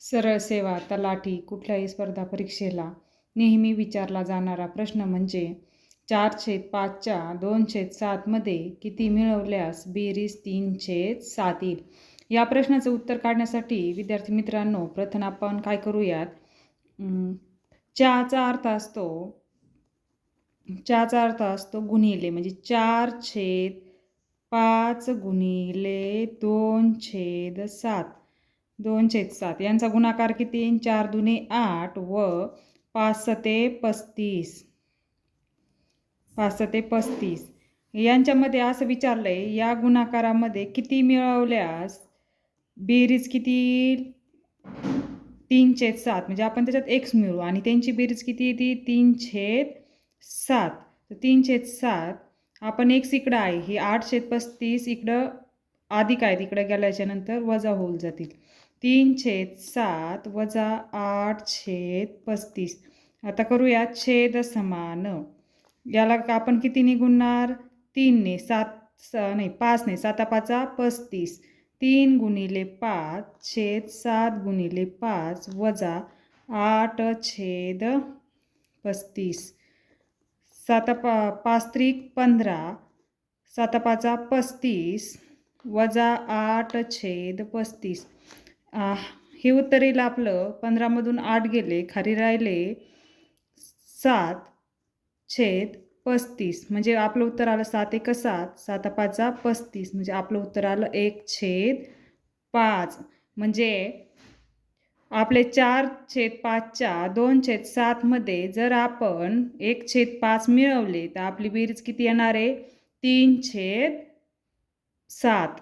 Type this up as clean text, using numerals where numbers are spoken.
सरळ सेवा, तलाठी कुठल्याही स्पर्धा परीक्षेला नेहमी विचारला जाणारा प्रश्न म्हणजे 4/5च्या 2/7 मध्ये किती मिळवल्यास बेरीज 3/7 येईल. या प्रश्नाचं उत्तर काढण्यासाठी विद्यार्थी मित्रांनो, प्रथम आपण काय करूयात, चा अर्थ असतो गुणिले, म्हणजे 4/5 गुणिले 2/7. 2/7 यांचा गुणाकार किती? 4 दुने 8 व 5 सते 35. 5 सते 35 यांच्यामध्ये असं विचारलंय, या गुणाकारामध्ये किती मिळवल्यास बेरीज किती येईल? 3/7. म्हणजे आपण त्याच्यात x मिळवू आणि त्यांची बेरीज किती येते? 3/7. तर 3/7 आपण x इकडं आहे, हे 8/35 इकडं अधिक आहे, तिकडं गेल्याच्या नंतर वजा होऊन जातील. 3/7 वजा 8/35. आता करूया छेद समान. याला आपण कितीने गुणणार? 3ने. 5ने. 7/5 35. 3 गुणिले 5/7 गुणिले 5 वजा 8/35. 5 त्रिक 15. 7/5 35 वजा 8/35. हे उत्तर येईल आपलं. 15मधून 8 गेले, खाली राहिले 7/35. म्हणजे आपलं उत्तर आलं 7 × 7. 7/5 35. म्हणजे आपलं उत्तर आलं 1/5. म्हणजे आपले 4/5च्या 2/7 मध्ये जर आपण 1/5 मिळवले तर आपली बेरीज किती येणार आहे? 3/7.